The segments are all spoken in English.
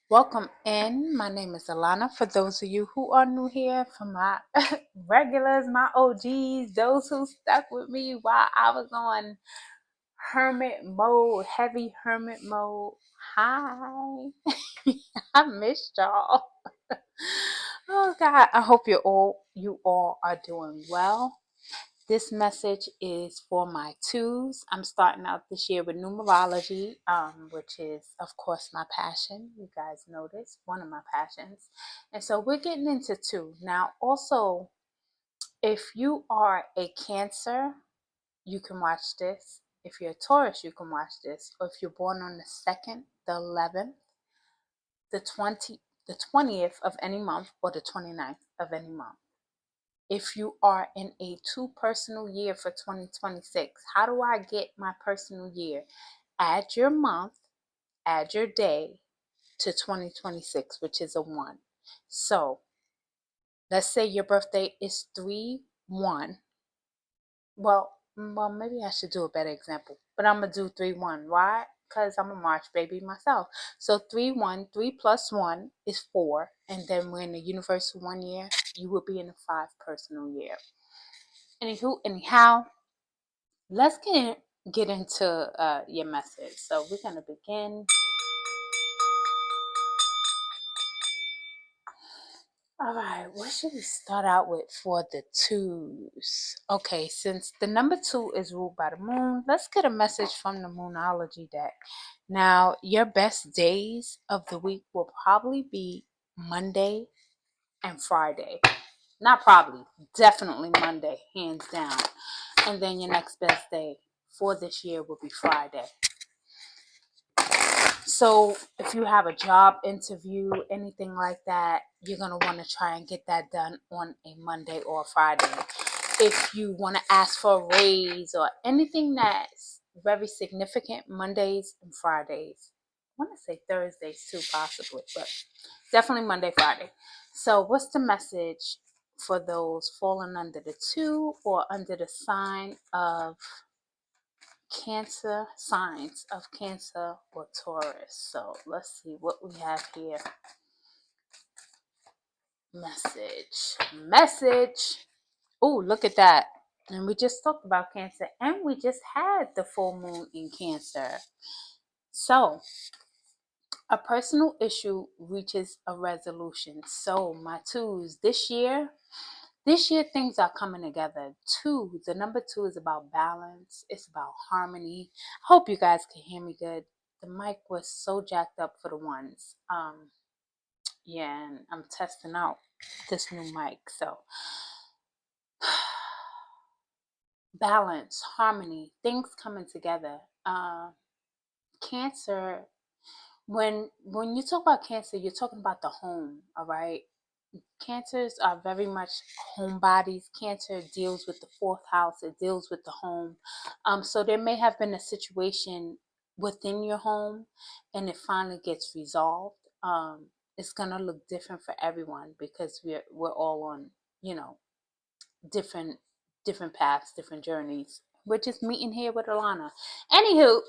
Welcome in. My name is Alana. For those of you who are new here, for my regulars, my OGs, those who stuck with me while I was on hermit mode, heavy hermit mode. Hi. I missed y'all. Oh God, I hope you all are doing well. This message is for my twos. I'm starting out this year with numerology, which is, of course, my passion. You guys know this, one of my passions. And so we're getting into two. Now, also, if you are a Cancer, you can watch this. If you're a Taurus, you can watch this. Or if you're born on the 2nd, the 11th, the 20th of any month, or the 29th of any month. If you are in a two personal year for 2026, how do I get my personal year? Add your month, add your day to 2026, which is a 1. So let's say your birthday is 3-1. Well, maybe I should do a better example, but I'm going to do 3-1. Why? Because I'm a March baby myself. So 3-1, 3 plus 1 is 4. And then we're in the universal 1 year, you will be in a 5 personal year. Anyhow, let's get into your message. So we're going to begin. All right, what should we start out with for the twos? Okay, since the number 2 is ruled by the moon, let's get a message from the Moonology deck. Now, your best days of the week will probably be Monday and Friday. Not probably, definitely Monday, hands down. And then your next best day for this year will be Friday. So if you have a job interview, anything like that, you're going to want to try and get that done on a Monday or a Friday. If you want to ask for a raise or anything that's very significant, Mondays and Fridays. I want to say Thursdays too, possibly, but definitely Monday, Friday. So what's the message for those falling under the 2 or under the sign of Cancer, signs of Cancer or Taurus? So let's see what we have here. Message. Oh, look at that. And we just talked about Cancer, and we just had the full moon in Cancer. So a personal issue reaches a resolution. So my twos, this year things are coming together. The number 2 is about balance. It's about harmony. I hope you guys can hear me good. The mic was so jacked up for the ones. Yeah, and I'm testing out this new mic. So balance, harmony, things coming together. Cancer, when you talk about Cancer, you're talking about the home, all right? Cancers are very much homebodies. Cancer deals with the 4th house. It deals with the home. So there may have been a situation within your home, and it finally gets resolved. It's gonna look different for everyone because we're all on, different paths, different journeys. We're just meeting here with Alana. Anywho,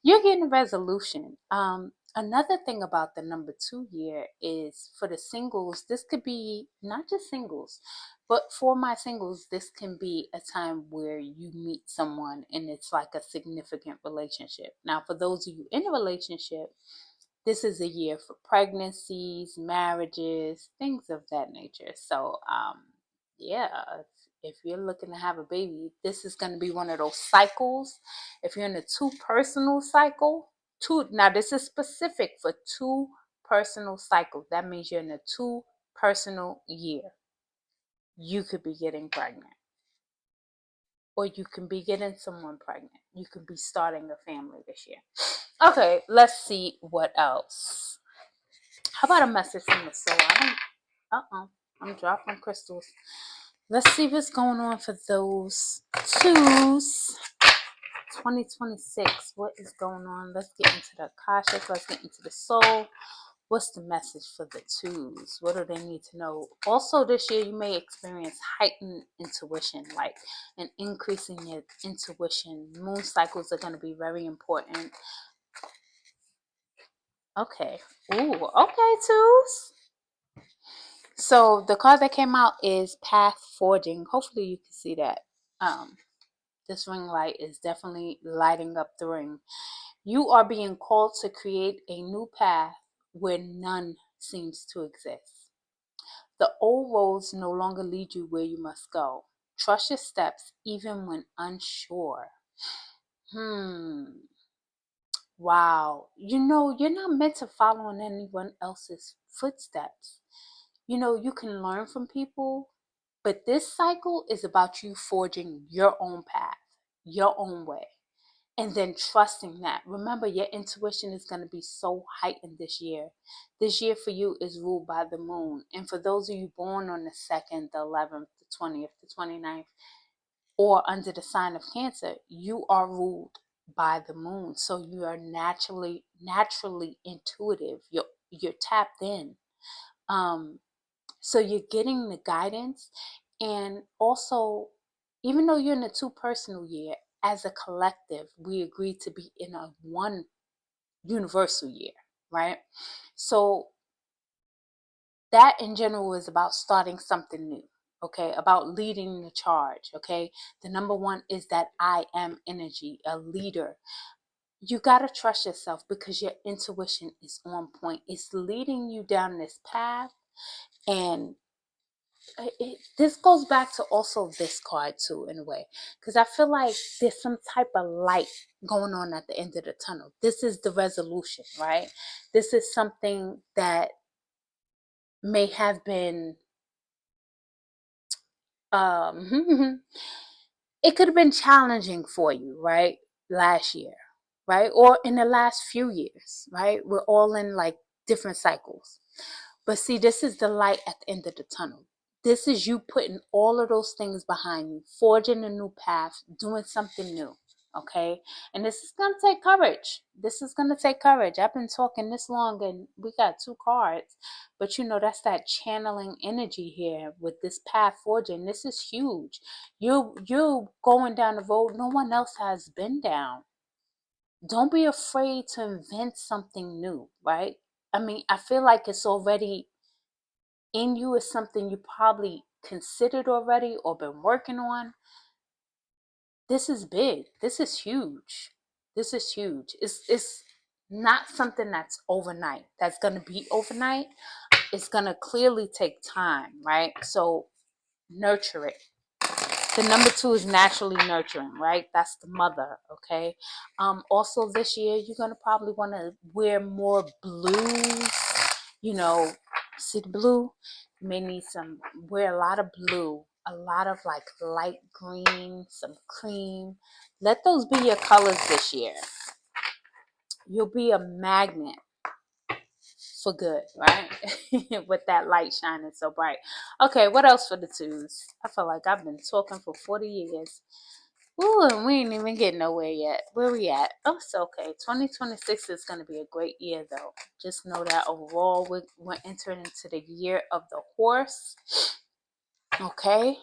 you're getting a resolution. Another thing about the number 2 year is for the singles, this could be not just singles, but for my singles, this can be a time where you meet someone and it's like a significant relationship. Now, for those of you in a relationship, this is a year for pregnancies, marriages, things of that nature. So, yeah, if you're looking to have a baby, this is going to be one of those cycles. If you're in a 2 personal cycle, now this is specific for 2 personal cycles. That means you're in a 2 personal year. You could be getting pregnant, or you can be getting someone pregnant. You could be starting a family this year. Okay, let's see what else. How about a message from the soul? I'm dropping crystals. Let's see what's going on for those twos. 2026. What is going on? Let's get into the Akashic. Let's get into the soul. What's the message for the twos? What do they need to know? Also, this year you may experience heightened intuition, like an increase in your intuition. Moon cycles are going to be very important. Okay. Ooh, okay, twos. So the card that came out is Path Forging. Hopefully you can see that. This ring light is definitely lighting up the ring. You are being called to create a new path where none seems to exist. The old roads no longer lead you where you must go. Trust your steps even when unsure. Wow. You're not meant to follow in anyone else's footsteps. You can learn from people, but this cycle is about you forging your own path, your own way, and then trusting that. Remember, your intuition is going to be so heightened this year. This year for you is ruled by the moon. And for those of you born on the 2nd, the 11th, the 20th, the 29th, or under the sign of Cancer, you are ruled by the moon. So you are naturally intuitive. You're tapped in. So you're getting the guidance, and also, even though you're in a two personal year, as a collective, we agreed to be in a one universal year, right? So that in general is about starting something new, okay? About leading the charge, okay? The number one is that I am energy, a leader. You got to trust yourself because your intuition is on point. It's leading you down this path, and this goes back to also this card too, in a way, because I feel like there's some type of light going on at the end of the tunnel. This is the resolution, right? This is something that may have been it could have been challenging for you, right? Last year, right? Or in the last few years, right? We're all in like different cycles. But see, this is the light at the end of the tunnel. This is you putting all of those things behind you, forging a new path, doing something new. Okay. And this is going to take courage. This is going to take courage. I've been talking this long and we got two cards, but that's that channeling energy here with this path forging. This is huge. You going down the road no one else has been down. Don't be afraid to invent something new, right? I mean, I feel like it's already in you, is something you probably considered already or been working on. This is big. This is huge. This is huge. It's not something that's overnight. That's going to be overnight. It's going to clearly take time, right? So nurture it. The number two is naturally nurturing, right? That's the mother, okay? Also this year, you're going to probably want to wear more blues, see the blue? You may need wear a lot of blue, a lot of like light green, some cream. Let those be your colors this year. You'll be a magnet for good, right? With that light shining so bright. Okay, what else for the twos? I feel like I've been talking for 40 years. Ooh, and we ain't even getting nowhere yet. Where we at? Oh, it's okay. 2026 is going to be a great year, though. Just know that overall, we're entering into the year of the horse. Okay.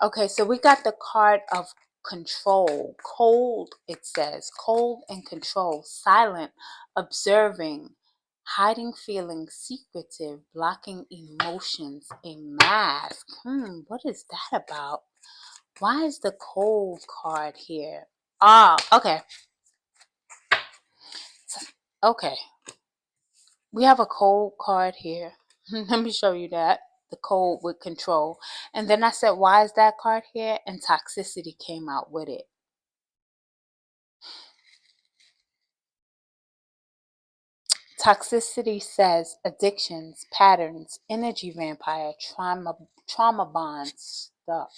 Okay, so we got the card of control. Cold, it says. Cold and control. Silent, observing, hiding feelings, secretive, blocking emotions, a mask. What is that about? Why is the cold card here? Okay. Okay. We have a cold card here. Let me show you that. The cold with control. And then I said, why is that card here? And toxicity came out with it. Toxicity says addictions, patterns, energy vampire, trauma bonds, stuck.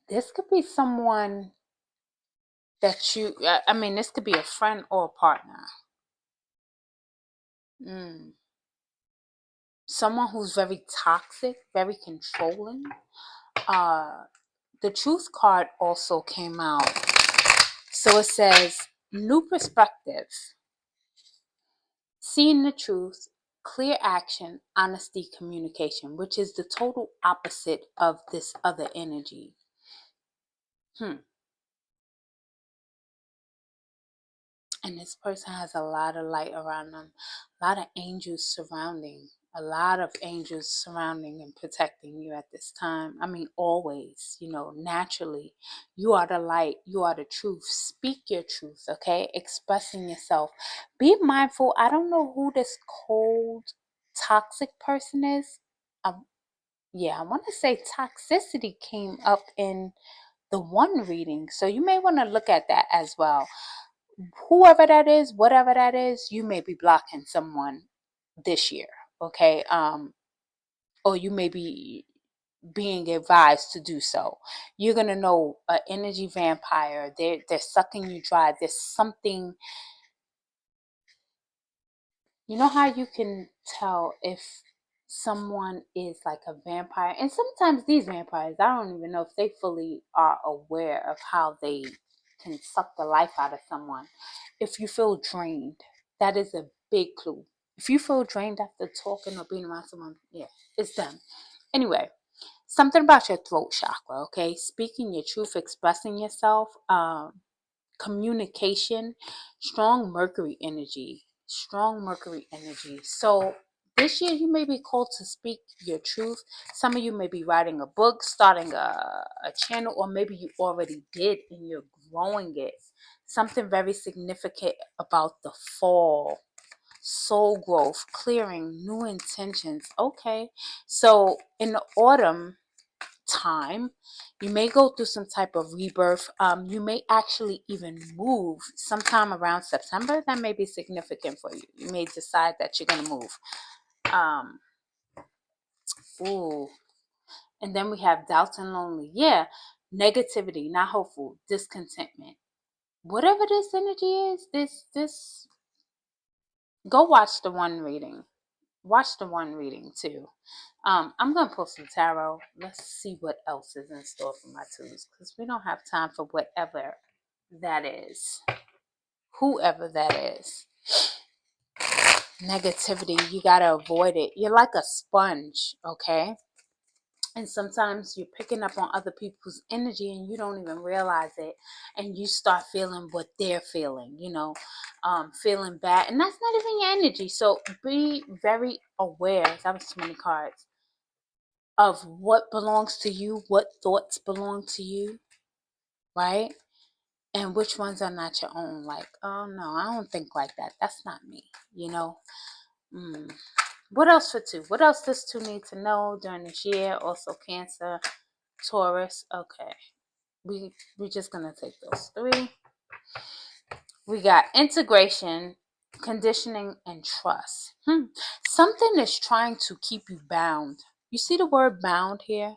This could be someone that this could be a friend or a partner. Someone who's very toxic, very controlling. The truth card also came out. So it says new perspective, seeing the truth, clear action, honesty, communication, which is the total opposite of this other energy. And this person has a lot of light around them, a lot of angels surrounding, a lot of angels surrounding and protecting you at this time. I mean, always, naturally, you are the light, you are the truth. Speak your truth, okay? Expressing yourself. Be mindful. I don't know who this cold, toxic person is. Yeah, I want to say toxicity came up in the one reading. So you may want to look at that as well. Whoever that is, whatever that is, you may be blocking someone this year, okay? Or you may be being advised to do so. You're gonna know an energy vampire. They're sucking you dry. There's something. You know how you can tell if someone is like a vampire, and sometimes these vampires, I don't even know if they fully are aware of how they can suck the life out of someone. If you feel drained, that is a big clue. If you feel drained after talking or being around someone, yeah, it's them. Anyway, something about your throat chakra, okay? Speaking your truth, expressing yourself, communication, strong Mercury energy. So this year you may be called to speak your truth. Some of you may be writing a book, starting a channel, or maybe you already did and you're growing it. Something very significant about the fall. Soul growth, clearing, new intentions. Okay. So in the autumn time, you may go through some type of rebirth. You may actually even move sometime around September. That may be significant for you. You may decide that you're going to move. Ooh. And then we have doubts and lonely. Yeah. Negativity, not hopeful, discontentment. Whatever this energy is, this go watch the one reading. Watch the one reading too. I'm gonna pull some tarot. Let's see what else is in store for my twos, because we don't have time for whatever that is, whoever that is. Negativity, you gotta avoid it. You're like a sponge, okay? And sometimes you're picking up on other people's energy and you don't even realize it, and you start feeling what they're feeling, feeling bad, and that's not even your energy. So be very aware. That was too many cards. Of what belongs to you, what thoughts belong to you, right? And which ones are not your own. Like, oh no, I don't think like that. That's not me, you know? What else for two? What else does two need to know during this year? Also Cancer, Taurus. Okay. We're just gonna take those three. We got integration, conditioning, and trust. Something is trying to keep you bound. You see the word bound here?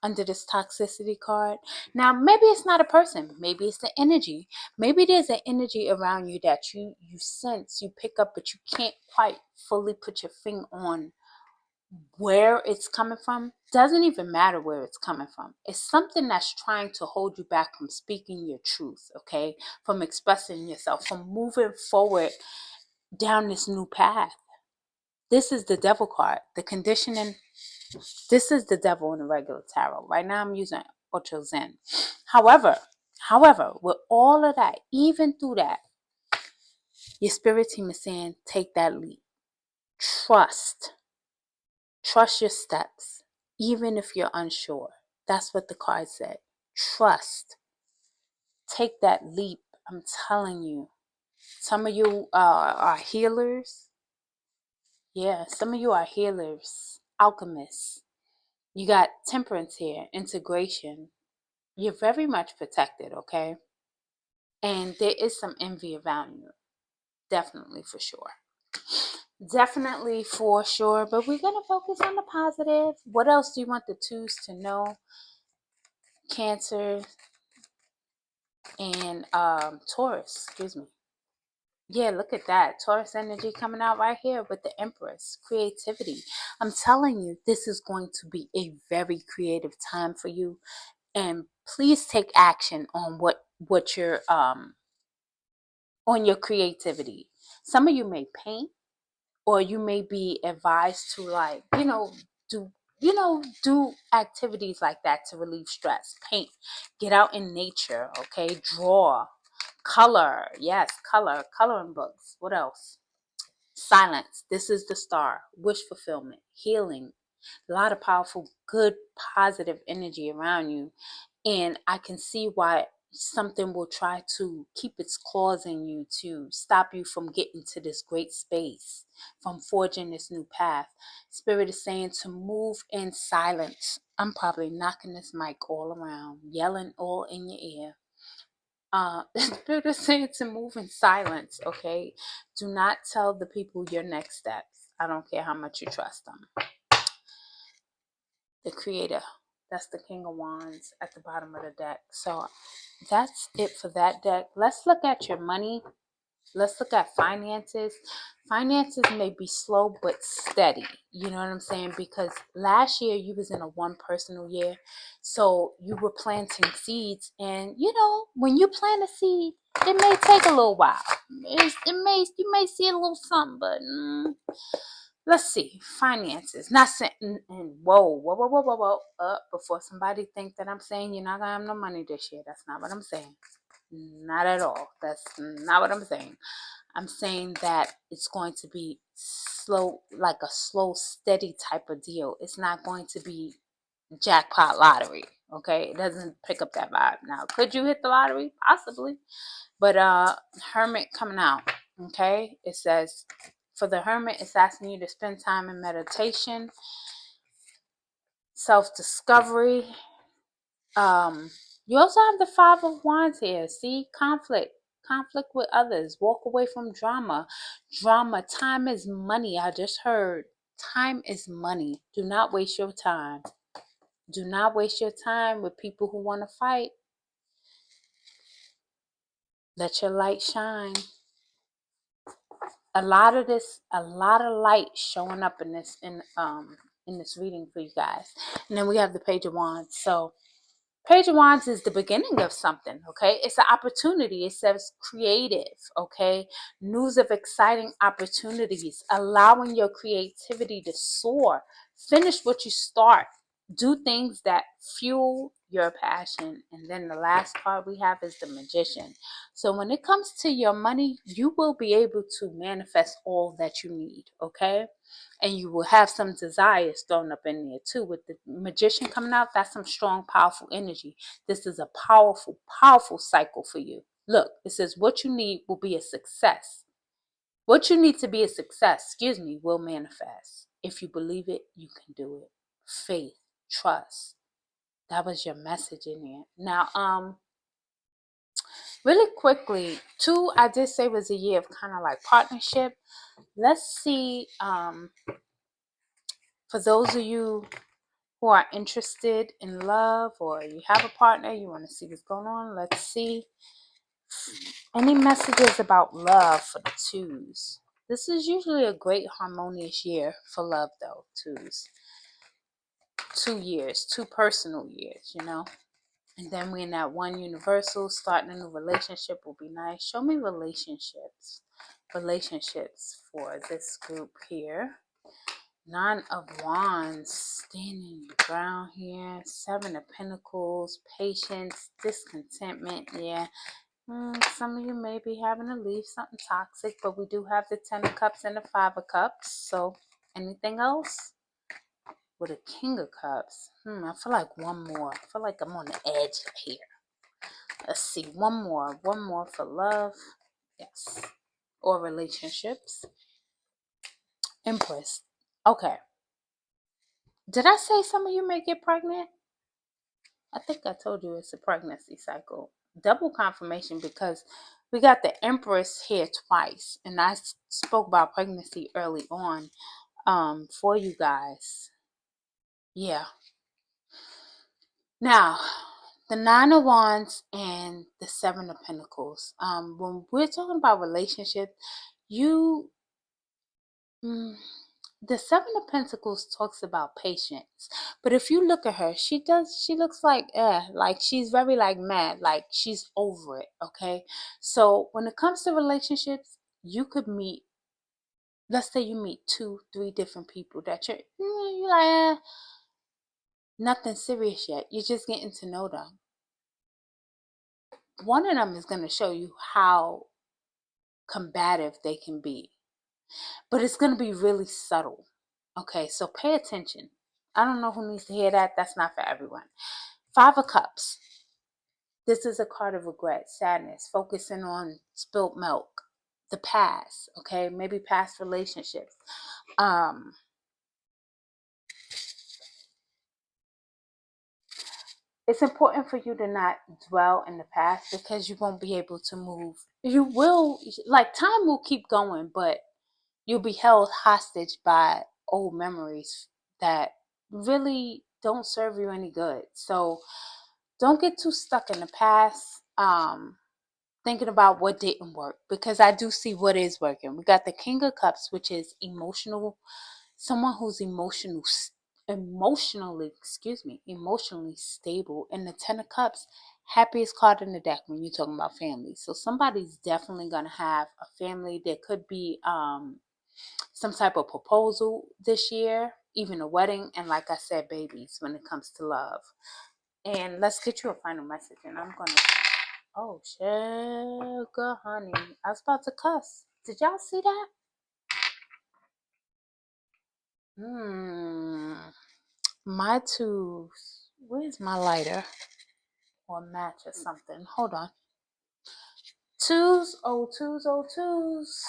Under this toxicity card. Now, maybe it's not a person, maybe it's the energy. Maybe there's an energy around you that you sense, you pick up, but you can't quite fully put your finger on where it's coming from. Doesn't even matter where it's coming from. It's something that's trying to hold you back from speaking your truth, okay? From expressing yourself, from moving forward down this new path. This is the devil card, the conditioning. This is the devil in the regular tarot. Right now I'm using Ocho Zen. However, with all of that, even through that, your spirit team is saying, take that leap. Trust. Trust your steps, even if you're unsure. That's what the card said. Trust. Take that leap. I'm telling you. Some of you are healers. Yeah, some of you are healers, alchemists. You got temperance here, integration. You're very much protected, okay? And there is some envy around you. Definitely for sure. Definitely for sure. But we're going to focus on the positive. What else do you want the twos to know? Cancer and Taurus, excuse me. Yeah, look at that. Taurus energy coming out right here with the Empress. Creativity. I'm telling you, this is going to be a very creative time for you. And please take action on what you're on your creativity. Some of you may paint, or you may be advised to, like, do activities like that to relieve stress. Paint, get out in nature, okay? Draw, Color. Yes, color. Coloring books. What else? Silence. This is the star. Wish fulfillment. Healing. A lot of powerful, good, positive energy around you. And I can see why something will try to keep its claws in you to stop you from getting to this great space, from forging this new path. Spirit is saying to move in silence. I'm probably knocking this mic all around, yelling all in your ear. Spirit is saying to move in silence, okay? Do not tell the people your next steps. I don't care how much you trust them. The creator. That's the King of Wands at the bottom of the deck. So that's it for that deck. Let's look at your money. Let's look at finances. Finances may be slow but steady. You know what I'm saying? Because last year you was in a one personal year. So you were planting seeds. And you know, when you plant a seed, it may take a little while. You may see a little something, but let's see, finances. Not saying, and whoa. Before somebody think that I'm saying you're not gonna have no money this year. That's not what I'm saying. Not at all. That's not what I'm saying. I'm saying that it's going to be slow, like a slow, steady type of deal. It's not going to be jackpot lottery. Okay, it doesn't pick up that vibe. Now, could you hit the lottery? Possibly, but Hermit coming out. Okay, it says for the Hermit, it's asking you to spend time in meditation, self-discovery. You also have the Five of Wands here. See, conflict with others. Walk away from drama. Time is money. I just heard time is money. Do not waste your time. Do not waste your time with people who want to fight. Let your light shine. A lot of light showing up in this reading for you guys. And then we have the Page of Wands. So Page of Wands is the beginning of something, okay? It's an opportunity. It says creative, okay? News of exciting opportunities, allowing your creativity to soar. Finish what you start. Do things that fuel your passion. And then the last card we have is the Magician. So when it comes to your money, you will be able to manifest all that you need, okay? And you will have some desires thrown up in there too. With the Magician coming out, that's some strong, powerful energy. This is a powerful, powerful cycle for you. Look, it says what you need will be a success. What you need to be a success, will manifest. If you believe it, you can do it. Faith, trust. That was your message in there. Now, really quickly, 2, I did say was a year of kind of like partnership. Let's see, for those of you who are interested in love or you have a partner, you want to see what's going on, let's see. Any messages about love for the 2s? This is usually a great harmonious year for love though, 2s. 2 years, 2 personal years, you know. And then we're in that one universal, starting a new relationship will be nice. Show me relationships. Relationships for this group here. 9 of Wands, standing your ground here. 7 of Pentacles, patience, discontentment. Yeah, some of you may be having to leave something toxic, but we do have the 10 of Cups and the 5 of Cups. So, anything else? With a King of Cups. I feel like one more. I feel like I'm on the edge here. Let's see, one more for love. Yes, or relationships. Empress. Okay. Did I say some of you may get pregnant? I think I told you it's a pregnancy cycle. Double confirmation because we got the Empress here twice. And I spoke about pregnancy early on for you guys. Yeah. Now, the 9 of Wands and the 7 of Pentacles. When we're talking about relationships, the 7 of Pentacles talks about patience. But if you look at her, she looks like she's very like mad, like she's over it, okay? So when it comes to relationships, you could meet, let's say you meet 2, 3 different people that you're like, nothing serious yet. You're just getting to know them. one of them is going to show you how combative they can be, but it's going to be really subtle. Okay, so pay attention. I don't know who needs to hear that. That's not for everyone. Five of Cups. This is a card of regret, sadness, focusing on spilt milk, the past, okay? Maybe past relationships. It's important for you to not dwell in the past because you won't be able to move. You will, like, time will keep going, but you'll be held hostage by old memories that really don't serve you any good. So don't get too stuck in the past, thinking about what didn't work, because I do see what is working. We got the King of Cups, which is emotional, someone who's emotionally stable. And the Ten of Cups, happiest card in the deck when you're talking about family. So somebody's definitely going to have a family. There could be some type of proposal this year, even a wedding, and like I said, babies when it comes to love. And let's get you a final message. And I'm gonna, oh sugar honey, I was about to cuss. Did y'all see that? My twos. Where's my lighter or match or something? Hold on. Twos, oh twos, oh twos.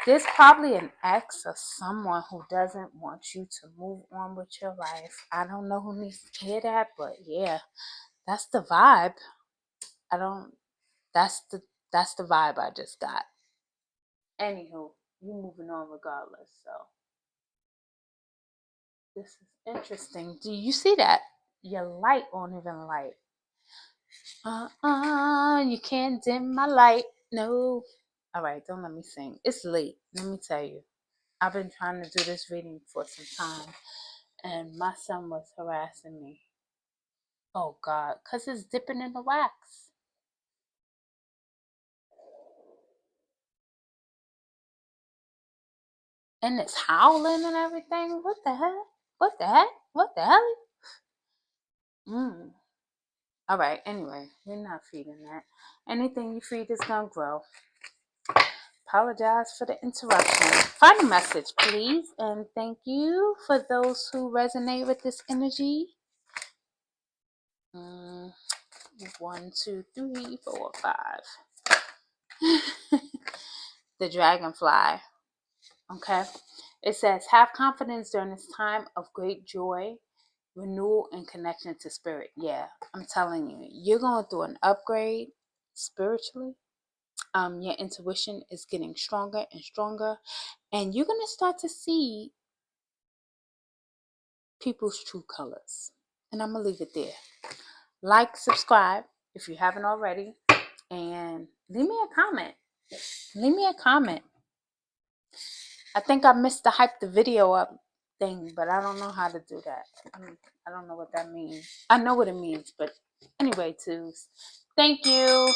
There's probably an ex or someone who doesn't want you to move on with your life. I don't know who needs to hear that, but yeah, that's the vibe. I don't. That's the vibe I just got. Anywho, you moving on regardless. So this is interesting. Do you see that? Your light won't even light. You can't dim my light. No. All right, don't let me sing. It's late. Let me tell you. I've been trying to do this reading for some time, and my son was harassing me. Oh God, cause it's dipping in the wax. And it's howling and everything. What the heck? What the heck? What the hell? All right, anyway, you're not feeding that. Anything you feed is gonna grow. Apologize for the interruption. Final message, please. And thank you for those who resonate with this energy. 1, 2, 3, 4, 5. The dragonfly. Okay. It says, have confidence during this time of great joy, renewal, and connection to spirit. Yeah, I'm telling you, you're going through an upgrade spiritually. Your intuition is getting stronger and stronger, and you're going to start to see people's true colors. And I'm going to leave it there. Like, subscribe if you haven't already, and leave me a comment. Leave me a comment. I think I missed the hype the video up thing, but I don't know how to do that. I don't know what that means. I know what it means, but anyway, twos. Thank you.